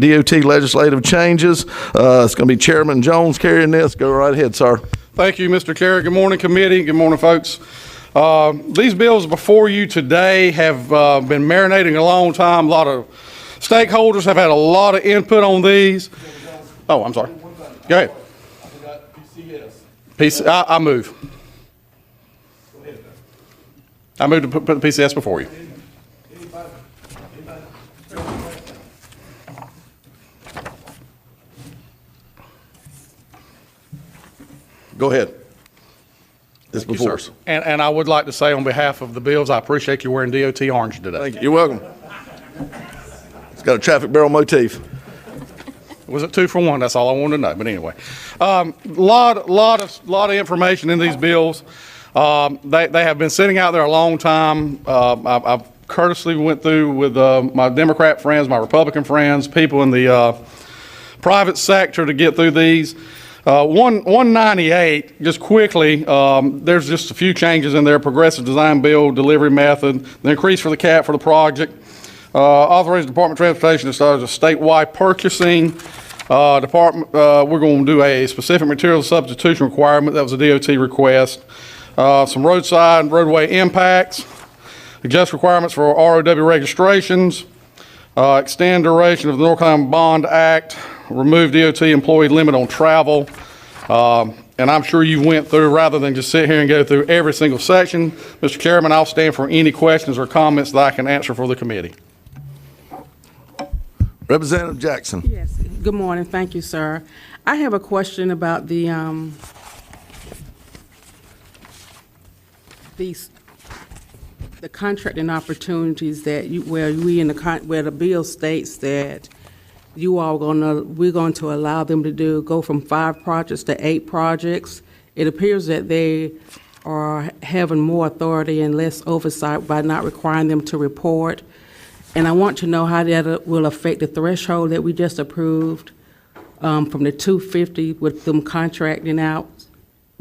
DOT legislative changes. It's going to be Chairman Jones carrying this. Go right ahead, sir. Thank you, Mr. Carey. Good morning, committee. Good morning, folks. These bills before you today have been marinating a long time. A lot of stakeholders have had a lot of input on these. Oh, I'm sorry. Go ahead. I forgot PCS. I move. I move to put the PCS before you. Go ahead. It's Thank you, before sir. us. And I would like to say on behalf of the bills, I appreciate you wearing DOT orange today. Thank you. You're welcome. It's got a traffic barrel motif. Was it 2 for 1? That's all I wanted to know. But anyway, lot of information in these bills. They have been sitting out there a long time. I've courteously went through with my Democrat friends, my Republican friends, people in the private sector to get through these. 198, just quickly, there's just a few changes in there. Progressive design build, delivery method, the increase for the cap for the project. Authorize Department of Transportation to start as a statewide purchasing. We're going to do a specific material substitution requirement. That was a DOT request. Some roadside and roadway impacts. Adjust requirements for ROW registrations. Extend duration of the North Carolina Bond Act. Remove DOT employee limit on travel. And I'm sure you went through, rather than just sit here and go through every single section. Mr. Chairman, I'll stand for any questions or comments that I can answer for the committee. Representative Jackson. Yes, good morning. Thank you, sir. I have a question about the contracting opportunities that where the bill states that we're going to allow them to go from 5 projects to 8 projects. It appears that they are having more authority and less oversight by not requiring them to report. And I want to know how that will affect the threshold that we just approved from the 250 with them contracting out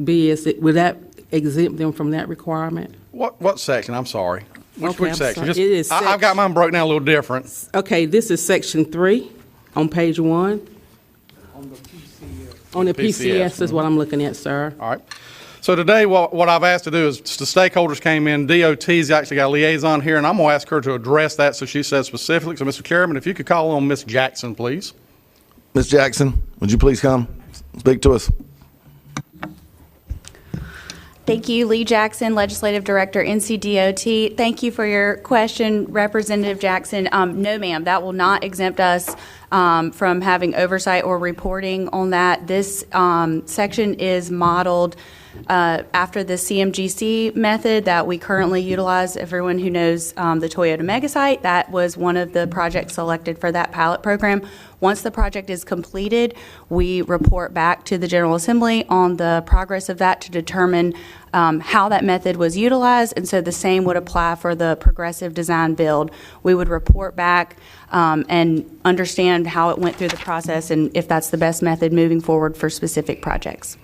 bids. Would that exempt them from that requirement? What section? I'm sorry. Which I'm section? sorry. It is I've got mine broken down a little different. Okay, this is section 3 on page 1. On the PCS is what I'm looking at, sir. All right. So today, what I've asked to do is, the stakeholders came in, DOT's actually got a liaison here, and I'm going to ask her to address that so she says specifically. So, Mr. Chairman, if you could call on Ms. Jackson, please. Ms. Jackson, would you please come speak to us? Thank you, Lee Jackson, Legislative Director, NCDOT. Thank you for your question, Representative Jackson. No, ma'am, that will not exempt us from having oversight or reporting on that. This section is modeled after the CMGC method that we currently utilize. Everyone who knows the Toyota Megasite, that was one of the projects selected for that pilot program. Once the project is completed, we report back to the General Assembly on the progress of that to determine how that method was utilized, and so the same would apply for the progressive design build. We would report back and understand how it went through the process and if that's the best method moving forward for specific projects.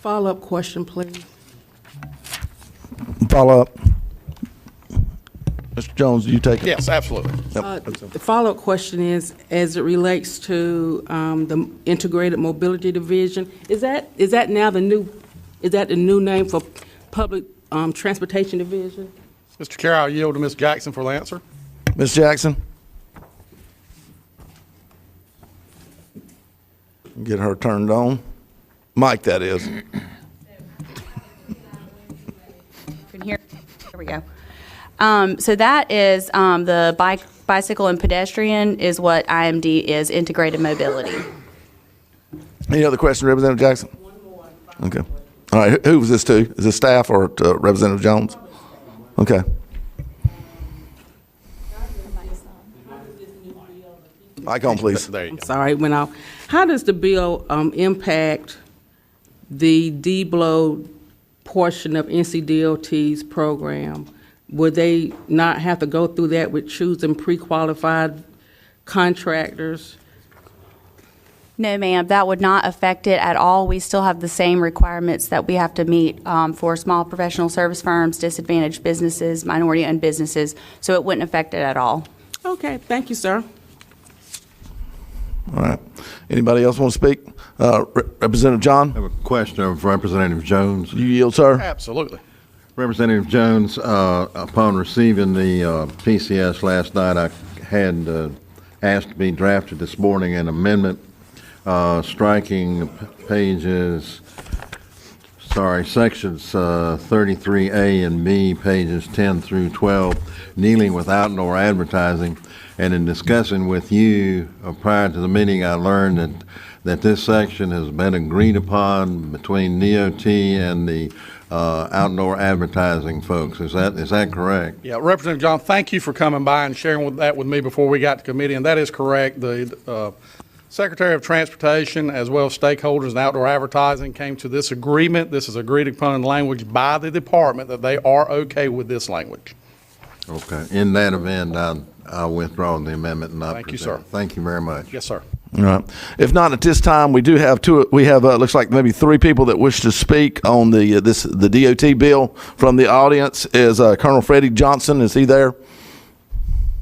Follow-up question, please. Follow up. Mr. Jones, do you take it? Yes, absolutely. The follow-up question is, as it relates to the Integrated Mobility Division, is that now the new name for Public Transportation Division? Mr. Chair, I'll yield to Ms. Jackson for the answer. Ms. Jackson? Get her turned on. Mike, that is. Can hear? There we go. So that is the bicycle and pedestrian is what IMD is, Integrated Mobility. Any other question, Representative Jackson? One more. Okay. All right. Who was this to? Is this staff or to Representative Jones? Okay. Mic on, please. There you I'm go. sorry, it went off. How does the bill impact the DBLO portion of NCDOT's program? Would they not have to go through that with choosing pre-qualified contractors? No, ma'am, that would not affect it at all. We still have the same requirements that we have to meet for small professional service firms, disadvantaged businesses, minority-owned businesses, so it wouldn't affect it at all. Okay, thank you, sir. All right. Anybody else want to speak? Representative John, I have a question of Representative Jones. you yield, sir. Absolutely. Representative Jones, upon receiving the PCS last night, I had asked to be drafted this morning an amendment striking sections 33A and B, pages 10 through 12, kneeling with outdoor advertising. And in discussing with you prior to the meeting, I learned that this section has been agreed upon between DOT and the outdoor advertising folks. Is that correct? Yeah, Representative John, thank you for coming by and sharing that with me before we got to committee, and that is correct. The Secretary of Transportation, as well as stakeholders in outdoor advertising, came to this agreement. This is agreed upon language by the department that they are okay with this language. Okay. In that event, I'll withdraw the amendment and not Thank you, present it. sir. Thank you very much. Yes, sir. All right. If not at this time, we do have looks like maybe 3 people that wish to speak on the DOT bill from the audience. Is Colonel Freddie Johnson, is he there?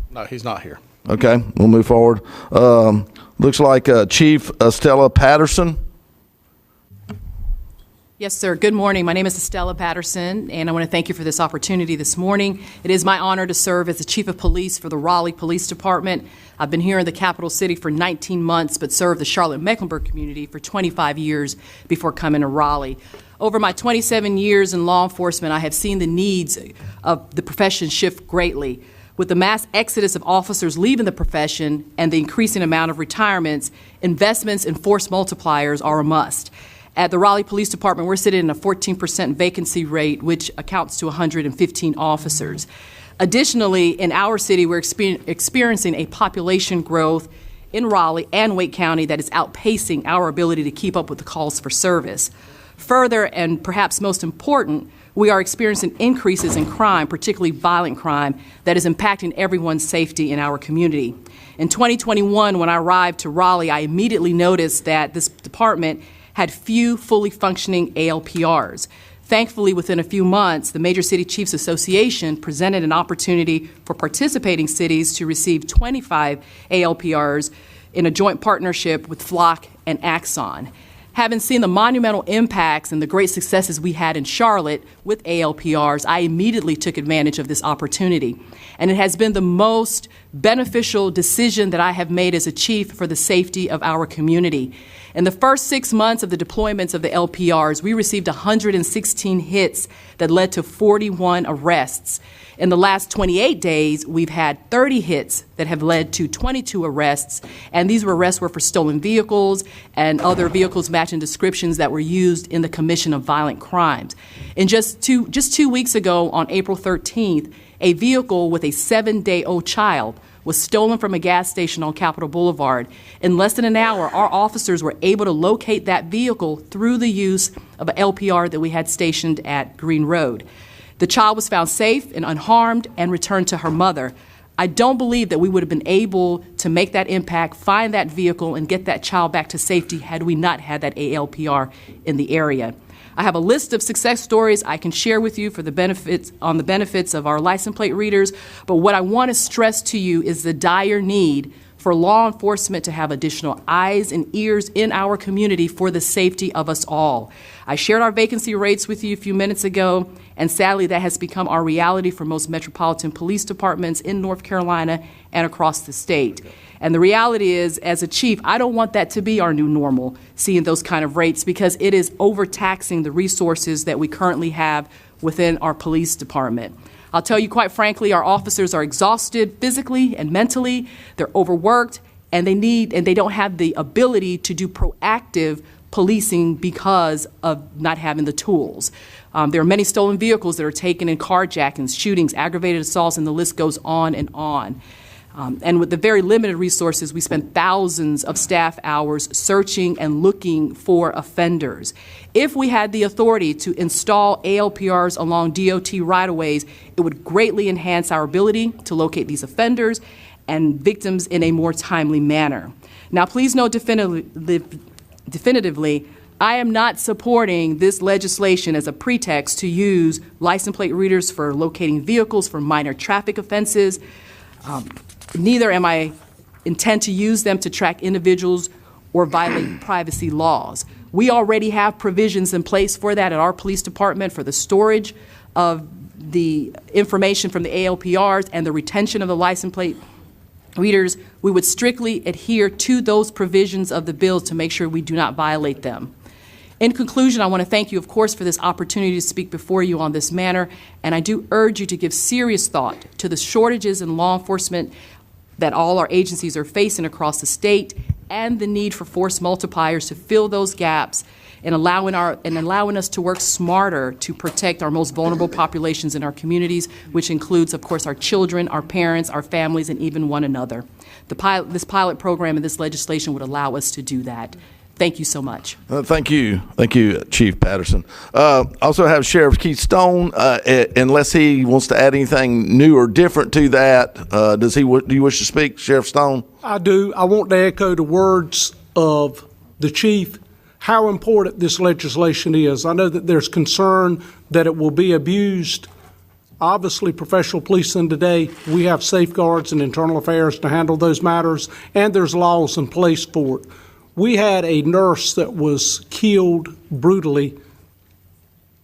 No, he's not here. Okay, we'll move forward. Looks like Chief Estella Patterson. Yes, sir. Good morning. My name is Estella Patterson, and I want to thank you for this opportunity this morning. It is my honor to serve as the Chief of Police for the Raleigh Police Department. I've been here in the capital city for 19 months, but served the Charlotte-Mecklenburg community for 25 years before coming to Raleigh. Over my 27 years in law enforcement, I have seen the needs of the profession shift greatly. With the mass exodus of officers leaving the profession and the increasing amount of retirements, investments in force multipliers are a must. At the Raleigh Police Department, we're sitting in a 14% vacancy rate, which accounts to 115 officers. Additionally, in our city, we're experiencing a population growth in Raleigh and Wake County that is outpacing our ability to keep up with the calls for service. Further, and perhaps most important, we are experiencing increases in crime, particularly violent crime, that is impacting everyone's safety in our community. In 2021, when I arrived to Raleigh, I immediately noticed that this department had few fully functioning ALPRs. Thankfully, within a few months, the Major City Chiefs Association presented an opportunity for participating cities to receive 25 ALPRs in a joint partnership with Flock and Axon. Having seen the monumental impacts and the great successes we had in Charlotte with ALPRs, I immediately took advantage of this opportunity. And it has been the most beneficial decision that I have made as a chief for the safety of our community. In the first 6 months of the deployments of the LPRs, we received 116 hits that led to 41 arrests. In the last 28 days, we've had 30 hits that have led to 22 arrests, and these arrests were for stolen vehicles and other vehicles matching descriptions that were used in the commission of violent crimes. And just two weeks ago, on April 13th, a vehicle with a 7-day-old child was stolen from a gas station on Capitol Boulevard. In less than an hour, our officers were able to locate that vehicle through the use of an LPR that we had stationed at Green Road. The child was found safe and unharmed and returned to her mother. I don't believe that we would have been able to make that impact, find that vehicle, and get that child back to safety had we not had that ALPR in the area. I have a list of success stories I can share with you for the benefits of our license plate readers, but what I want to stress to you is the dire need for law enforcement to have additional eyes and ears in our community for the safety of us all. I shared our vacancy rates with you a few minutes ago, and sadly that has become our reality for most metropolitan police departments in North Carolina and across the state. And the reality is, as a chief, I don't want that to be our new normal, seeing those kind of rates, because it is overtaxing the resources that we currently have within our police department. I'll tell you quite frankly, our officers are exhausted physically and mentally, they're overworked, and they don't have the ability to do proactive policing because of not having the tools. There are many stolen vehicles that are taken in carjackings, shootings, aggravated assaults, and the list goes on and on. And with the very limited resources, we spend thousands of staff hours searching and looking for offenders. If we had the authority to install ALPRs along DOT right-of-ways, it would greatly enhance our ability to locate these offenders and victims in a more timely manner. Now, please note definitively, I am not supporting this legislation as a pretext to use license plate readers for locating vehicles for minor traffic offenses. Neither am I intend to use them to track individuals or violate privacy laws. We already have provisions in place for that at our police department for the storage of the information from the ALPRs and the retention of the license plate readers. We would strictly adhere to those provisions of the bill to make sure we do not violate them. In conclusion, I want to thank you, of course, for this opportunity to speak before you on this matter, and I do urge you to give serious thought to the shortages in law enforcement that all our agencies are facing across the state and the need for force multipliers to fill those gaps and allowing us to work smarter to protect our most vulnerable populations in our communities, which includes, of course, our children, our parents, our families, and even one another. This pilot program and this legislation would allow us to do that. Thank you so much. Thank you, Chief Patterson. Also have Sheriff Keith Stone. Unless he wants to add anything new or different to that, do you wish to speak, Sheriff Stone? I do. I want to echo the words of the chief, how important this legislation is. I know that there's concern that it will be abused. Obviously, professional policing today, we have safeguards and internal affairs to handle those matters, and there's laws in place for it. We had a nurse that was killed brutally,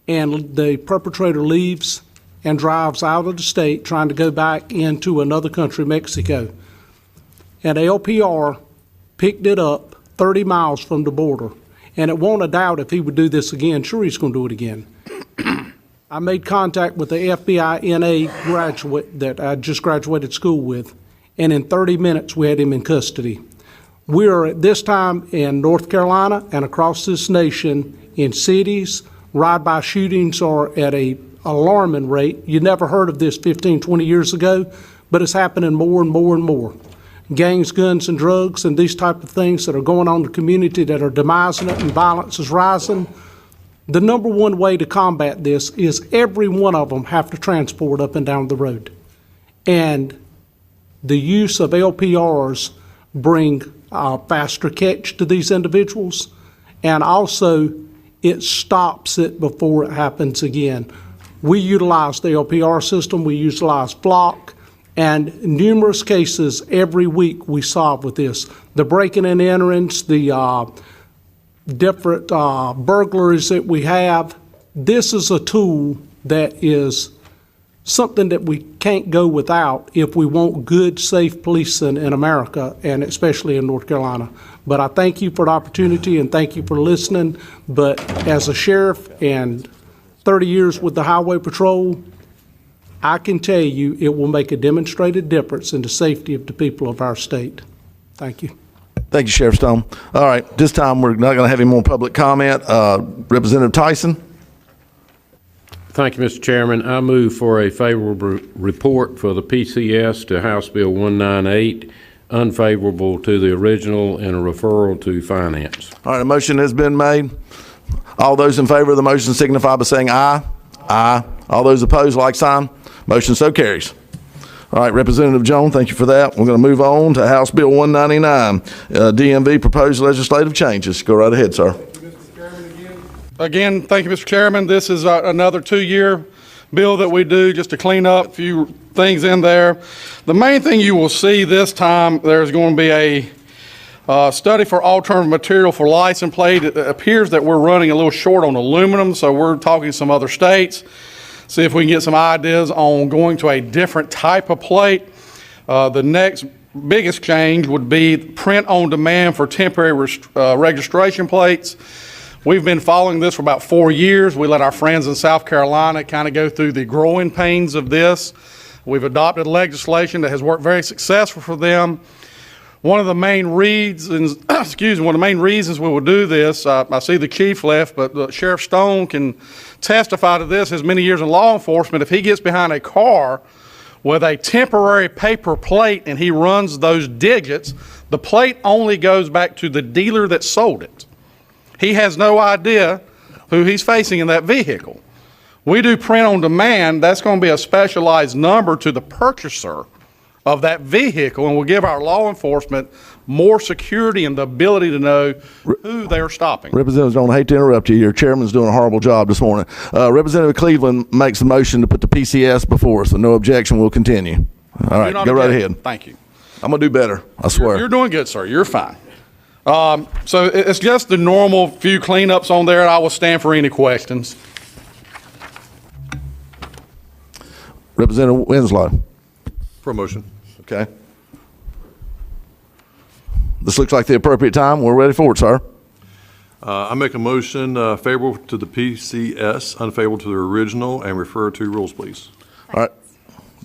and the perpetrator leaves and drives out of the state trying to go back into another country, Mexico. And LPR picked it up 30 miles from the border. And it won't a doubt if he would do this again. Sure, he's going to do it again. I made contact with the FBI NA graduate that I just graduated school with, and in 30 minutes we had him in custody. We are at this time in North Carolina and across this nation in cities. Ride-by shootings are at an alarming rate. You never heard of this 15, 20 years ago, but it's happening more and more and more. Gangs, guns, and drugs, and these type of things that are going on in the community that are demising it, and violence is rising. The number one way to combat this is every one of them have to transport up and down the road. And the use of LPRs bring faster catch to these individuals, and also it stops it before it happens again. We utilize the LPR system, we utilize Flock, and numerous cases every week we solve with this. The breaking and enterings, the different burglaries that we have, this is a tool that is something that we can't go without if we want good, safe policing in America, and especially in North Carolina. But I thank you for the opportunity and thank you for listening. But as a sheriff and 30 years with the Highway Patrol, I can tell you it will make a demonstrated difference in the safety of the people of our state. Thank you. Thank you, Sheriff Stone. All right, this time we're not going to have any more public comment. Representative Tyson? Thank you, Mr. Chairman. I move for a favorable report for the PCS to House Bill 198, unfavorable to the original, and a referral to Finance. All right, a motion has been made. All those in favor of the motion signify by saying aye. Aye. All those opposed, like sign. Motion so carries. All right, Representative Jones, thank you for that. We're going to move on to House Bill 199, DMV proposed legislative changes. Go right ahead, sir. Again, thank you, Mr. Chairman. This is another 2-year bill that we do just to clean up a few things in there. The main thing you will see this time, there's going to be a study for alternative material for license plate. It appears that we're running a little short on aluminum, so we're talking to some other states, see if we can get some ideas on going to a different type of plate. The next biggest change would be print on demand for temporary registration plates. We've been following this for about 4 years. We let our friends in South Carolina kind of go through the growing pains of this. We've adopted legislation that has worked very successful for them. One of the main reasons, one of the main reasons we will do this, I see the chief left, but Sheriff Stone can testify to this. His many years in law enforcement, if he gets behind a car with a temporary paper plate and he runs those digits, the plate only goes back to the dealer that sold it. He has no idea who he's facing in that vehicle. We do print on demand. That's going to be a specialized number to the purchaser of that vehicle, and will give our law enforcement more security and the ability to know who they're stopping. Representative Jones, I hate to interrupt you. Your chairman's doing a horrible job this morning. Representative Cleveland makes a motion to put the PCS before us, so no objection. We'll continue. All right, go right ahead. Thank you. I'm gonna do better, I swear. You're doing good, sir. You're fine. So it's just the normal few cleanups on there, and I will stand for any questions. Representative Winslow. Promotion. Okay. This looks like the appropriate time. We're ready for it, sir. I make a motion favorable to the PCS, unfavorable to the original, and refer to rules, please. All right.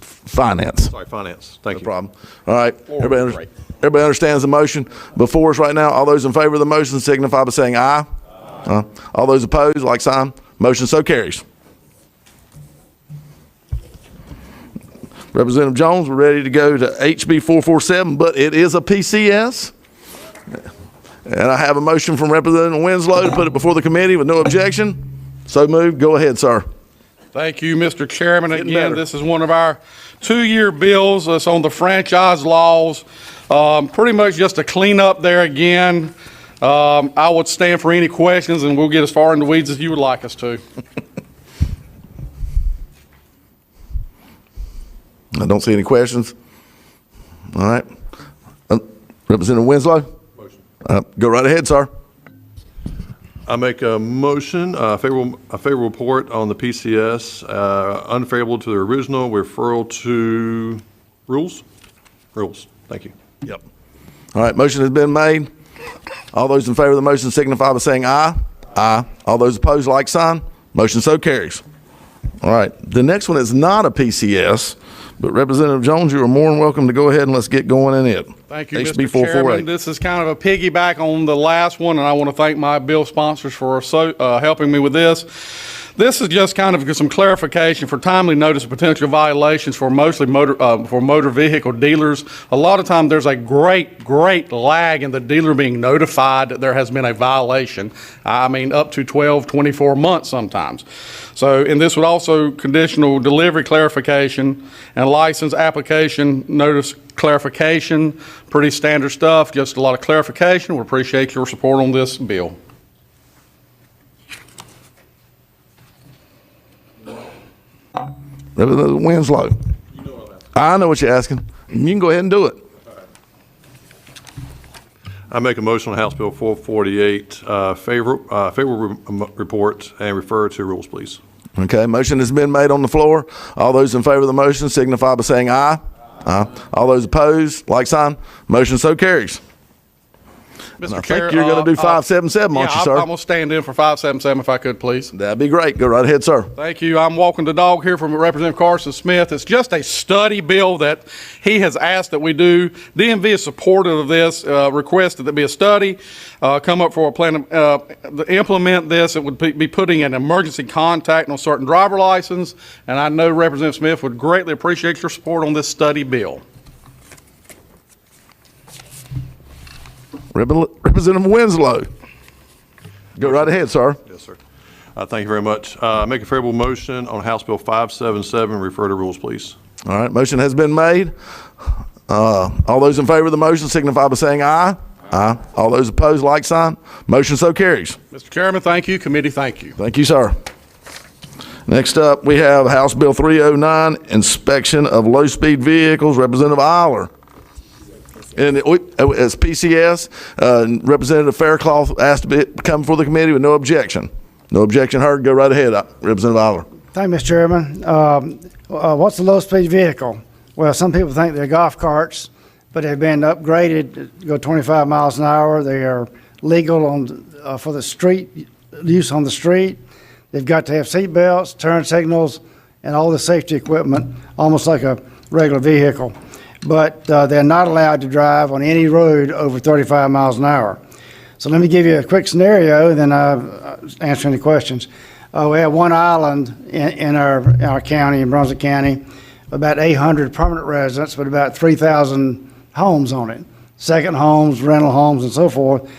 Finance. Sorry, finance. Thank No you. problem. All right. Everybody understands the motion before us right now. All those in favor of the motion signify by saying aye. All those opposed, like sign. Motion so carries. Representative Jones, we're ready to go to HB 447, but it is a PCS. And I have a motion from Representative Winslow to put it before the committee with no objection. So moved. Go ahead, sir. Thank you, Mr. Chairman. Getting Again, better. this is one of our two-year bills. It's on the franchise laws. Pretty much just a cleanup there again. I would stand for any questions, and we'll get as far in the weeds as you would like us to. I don't see any questions. All right. Representative Winslow? Motion. Go right ahead, sir. I make a motion, favorable report on the PCS, unfavorable to the original, referral to rules? Rules. Thank you. Yep. All right, motion has been made. All those in favor of the motion signify by saying aye. Aye. All those opposed, like sign. Motion so carries. All right, the next one is not a PCS, but Representative Jones, you are more than welcome to go ahead and let's get going in it. Thank you, HB Mr. 448. Chairman. This is kind of a piggyback on the last one, and I want to thank my bill sponsors for helping me with this. This is just kind of some clarification for timely notice of potential violations for mostly motor vehicle dealers. A lot of times there's a great lag in the dealer being notified that there has been a violation. I mean, up to 12, 24 months sometimes. So, and this would also conditional delivery clarification and license application notice clarification. Pretty standard stuff, just a lot of clarification. We appreciate your support on this bill. Representative Winslow. I know what you're asking. You can go ahead and do it. I make a motion on House Bill 448, favorable report, and refer to rules, please. Okay, motion has been made on the floor. All those in favor of the motion signify by saying aye. Aye. All those opposed, like sign. Motion so carries. And I think you're going to do 577, aren't you, sir? I'm going to stand in for 577 if I could, please. That'd be great. Go right ahead, sir. Thank you. I'm walking the dog here from Representative Carson Smith. It's just a study bill that he has asked that we do. DMV is supportive of this, requested that be a study, come up for a plan to implement this. It would be putting an emergency contact on certain driver license, and I know Representative Smith would greatly appreciate your support on this study bill. Representative Winslow. Go right ahead, sir. Yes, sir. Thank you very much. Make a favorable motion on House Bill 577, refer to rules, please. All right, motion has been made. All those in favor of the motion signify by saying aye. Aye. All those opposed, like sign. Motion so carries. Mr. Chairman, thank you. Committee, thank you. Thank you, sir. Next up, we have House Bill 309, inspection of low-speed vehicles. Representative Eiler. And as PCS, Representative Faircloth asked to come before the committee with no objection. No objection heard. Go right ahead, Representative Eiler. Thank you, Mr. Chairman. What's a low-speed vehicle? Well, some people think they're golf carts, but they've been upgraded to go 25 miles an hour. They are legal for the street use on the street. They've got to have seat belts, turn signals, and all the safety equipment, almost like a regular vehicle. But they're not allowed to drive on any road over 35 miles an hour. So let me give you a quick scenario, then answer any questions. We have one island in our county, in Brunswick County, about 800 permanent residents, but about 3,000 homes on it, second homes, rental homes, and so forth.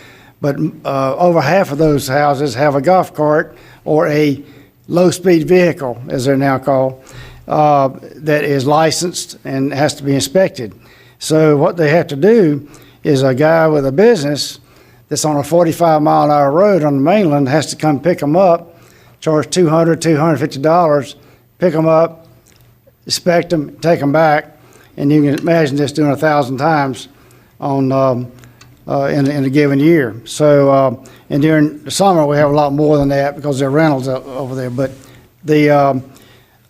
But over half of those houses have a golf cart or a low-speed vehicle, as they're now called, that is licensed and has to be inspected. So what they have to do is a guy with a business that's on a 45-mile-an-hour road on the mainland has to come pick them up, charge $200, $250, pick them up, inspect them, take them back, And you can imagine this doing 1,000 times on, in a given year. So, and during the summer, we have a lot more than that because there are rentals over there. But the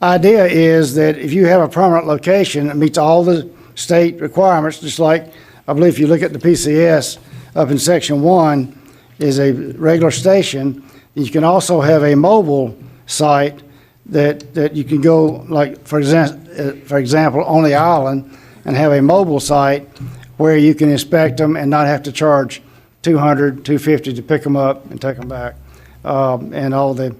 idea is that if you have a permanent location that meets all the state requirements, just like, I believe if you look at the PCS up in Section 1, is a regular station. You can also have a mobile site that you can go, like, for example, on the island, and have a mobile site where you can inspect them and not have to charge $200, $250 to pick them up and take them back. And all the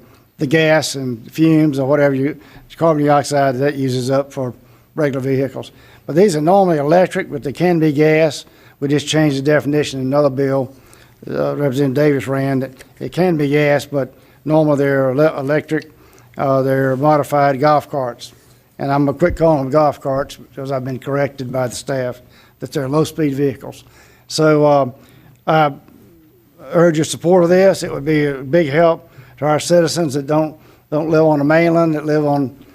gas and fumes or whatever carbon dioxide that uses up for regular vehicles. But these are normally electric, but they can be gas. We just changed the definition in another bill Representative Davis ran, that it can be gas, but normally they're electric. They're modified golf carts. And I'm going to quit calling them golf carts because I've been corrected by the staff that they're low-speed vehicles. So I urge your support of this. It would be a big help to our citizens that don't live on the mainland, that live on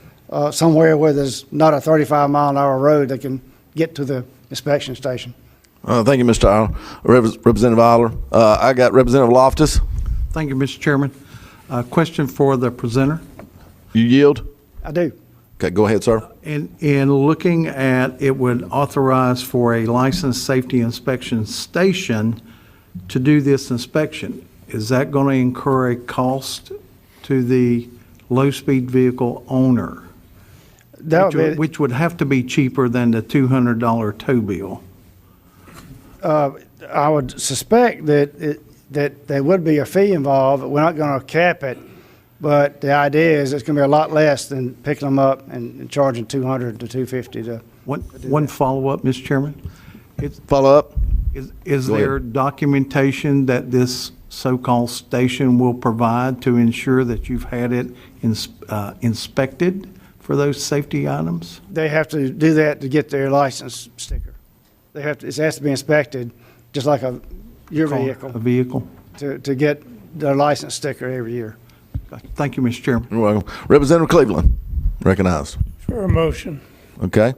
somewhere where there's not a 35-mile-an-hour road that can get to the inspection station. Thank you, Mr. Aller. Representative Aller. I got Representative Loftus. Thank you, Mr. Chairman. Question for the presenter. You yield? I do. Okay, go ahead, sir. In looking at, it would authorize for a licensed safety inspection station to do this inspection. Is that going to incur a cost to the low-speed vehicle owner? Which would have to be cheaper than the $200 tow bill. I would suspect that there would be a fee involved. We're not going to cap it, but the idea is it's going to be a lot less than picking them up and charging $200 to $250 to. One follow-up, Mr. Chairman. Follow up. Is there documentation that this so-called station will provide to ensure that you've had it inspected for those safety items? They have to do that to get their license sticker. It has to be inspected, just like your vehicle. A vehicle. To get their license sticker every year. Thank you, Mr. Chairman. You're welcome. Representative Cleveland, recognized. For a motion. Okay.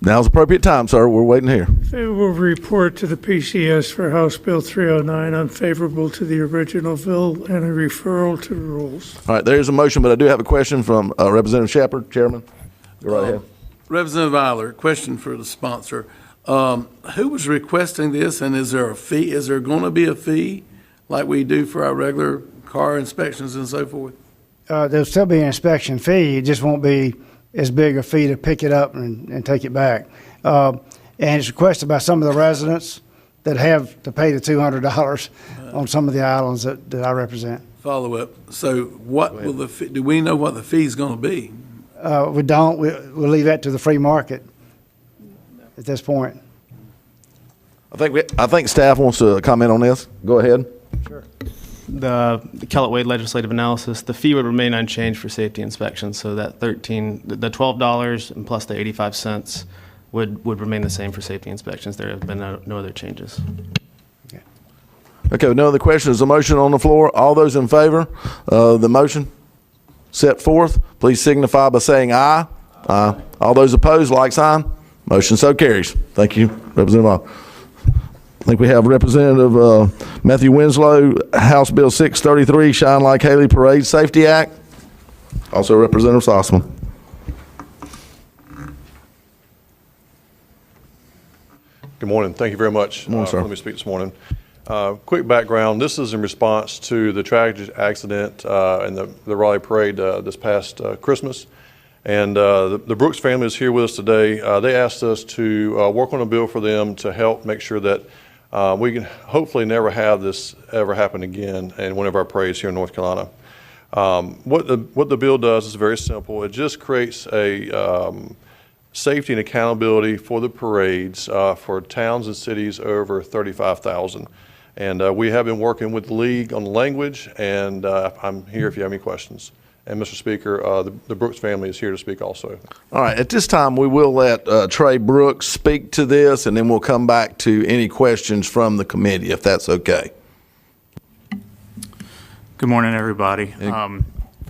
Now's appropriate time, sir. We're waiting here. Favorable report to the PCS for House Bill 309, unfavorable to the original bill, and a referral to rules. All right, there's a motion, but I do have a question from Representative Shepherd, Chairman. Go right ahead. Representative Eiler, question for the sponsor. Who was requesting this, and is there a fee? Is there going to be a fee like we do for our regular car inspections and so forth? There'll still be an inspection fee. It just won't be as big a fee to pick it up and take it back. And it's requested by some of the residents that have to pay the $200 on some of the islands that I represent. Follow up. So what will the fee, do we know what the fee is going to be? We don't. We'll leave that to the free market at this point. I think staff wants to comment on this. Go ahead. Sure. The Kellett Wade legislative analysis, the fee would remain unchanged for safety inspections. So that the $12 and plus the 85 cents would remain the same for safety inspections. There have been no other changes. Okay, no other questions. A motion on the floor. All those in favor of the motion set forth, please signify by saying aye. Aye. All those opposed, like sign. Motion so carries. Thank you, Representative All. I think we have Representative Matthew Winslow, House Bill 633, Shine Like Haley Parade Safety Act. Also Representative Sossman. Good morning. Thank you very much Good morning, sir. for letting me speak this morning. Quick background, this is in response to the tragic accident in the Raleigh Parade this past Christmas. And the Brooks family is here with us today. They asked us to work on a bill for them to help make sure that we can hopefully never have this ever happen again in one of our parades here in North Carolina. What the bill does is very simple. It just creates a safety and accountability for the parades for towns and cities over 35,000. And we have been working with the league on the language, and I'm here if you have any questions. And Mr. Speaker, the Brooks family is here to speak also. All right, at this time, we will let Trey Brooks speak to this, and then we'll come back to any questions from the committee, if that's okay. Good morning, everybody.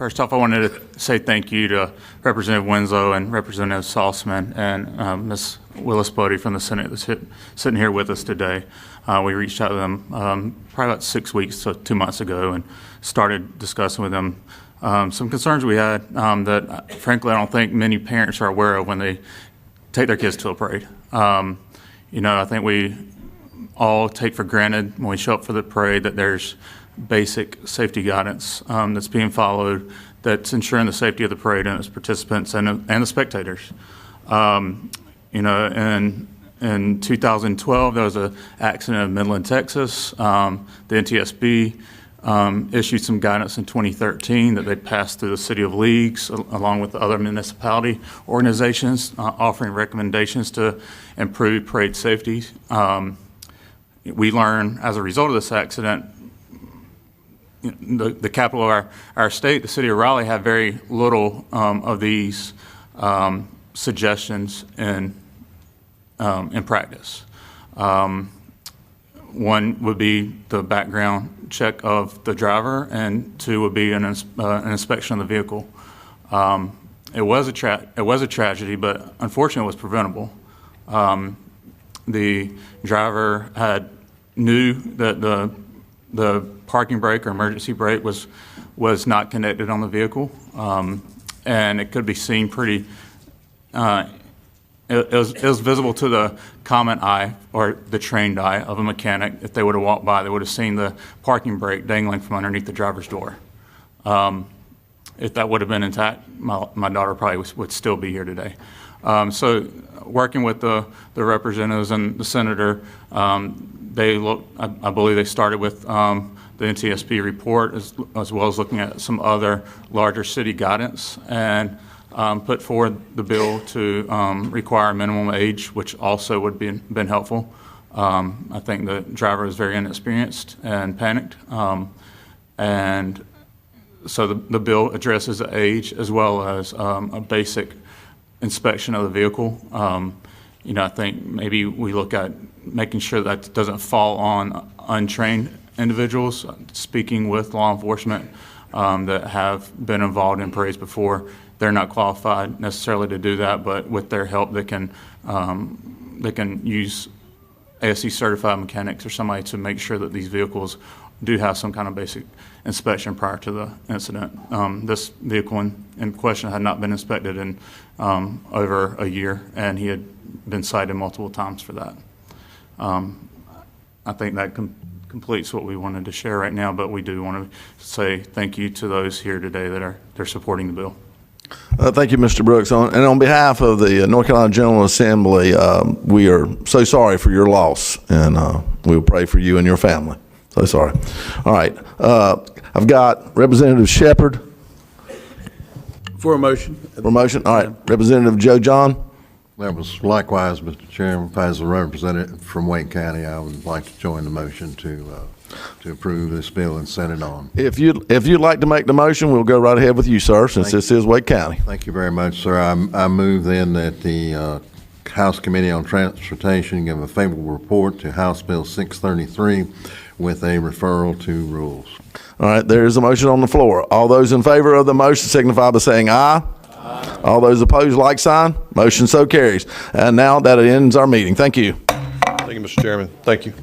First off, I wanted to say thank you to Representative Winslow and Representative Salzman and Ms. Willis Bodie from the Senate that's sitting here with us today. We reached out to them probably about 6 weeks to 2 months ago and started discussing with them some concerns we had that, frankly, I don't think many parents are aware of when they take their kids to a parade. I think we all take for granted when we show up for the parade that there's basic safety guidance that's being followed, that's ensuring the safety of the parade and its participants and the spectators. In 2012, there was an accident in Midland, Texas. The NTSB issued some guidance in 2013 that they passed through the City of Leagues along with other municipality organizations offering recommendations to improve parade safety. We learned as a result of this accident, the capital of our state, the city of Raleigh, had very little of these suggestions in practice. One would be the background check of the driver, and two would be an inspection of the vehicle. It was a tragedy, but unfortunately, it was preventable. The driver knew that the parking brake or emergency brake was not connected on the vehicle, and it could be seen pretty. It was visible to the common eye or the trained eye of a mechanic. If they would have walked by, they would have seen the parking brake dangling from underneath the driver's door. If that would have been intact, my daughter probably would still be here today. So working with the representatives and the senator, I believe they started with the NTSB report as well as looking at some other larger city guidance and put forward the bill to require minimum age, which also would been helpful. I think the driver was very inexperienced and panicked. And so the bill addresses the age as well as a basic inspection of the vehicle. I think maybe we look at making sure that doesn't fall on untrained individuals, speaking with law enforcement that have been involved in parades before. They're not qualified necessarily to do that, but with their help, they can use ASC certified mechanics or somebody to make sure that these vehicles do have some kind of basic inspection prior to the incident. This vehicle in question had not been inspected in over a year, and he had been cited multiple times for that. I think that completes what we wanted to share right now, but we do want to say thank you to those here today that they're supporting the bill. Thank you, Mr. Brooks. And on behalf of the North Carolina General Assembly, we are so sorry for your loss, and we'll pray for you and your family. So sorry. All right. I've got Representative Shepard. For a motion. For a motion. All right. Representative Joe John. That was likewise, Mr. Chairman. As a representative from Wake County, I would like to join the motion to approve this bill and send it on. If you'd like to make the motion, we'll go right ahead with you, sir, since this is Wake County. Thank you very much, sir. I move then that the House Committee on Transportation give a favorable report to House Bill 633 with a referral to rules. All right, there is a motion on the floor. All those in favor of the motion signify by saying aye. Aye. All those opposed, like sign. Motion so carries. And now that ends our meeting. Thank you. Thank you, Mr. Chairman. Thank you.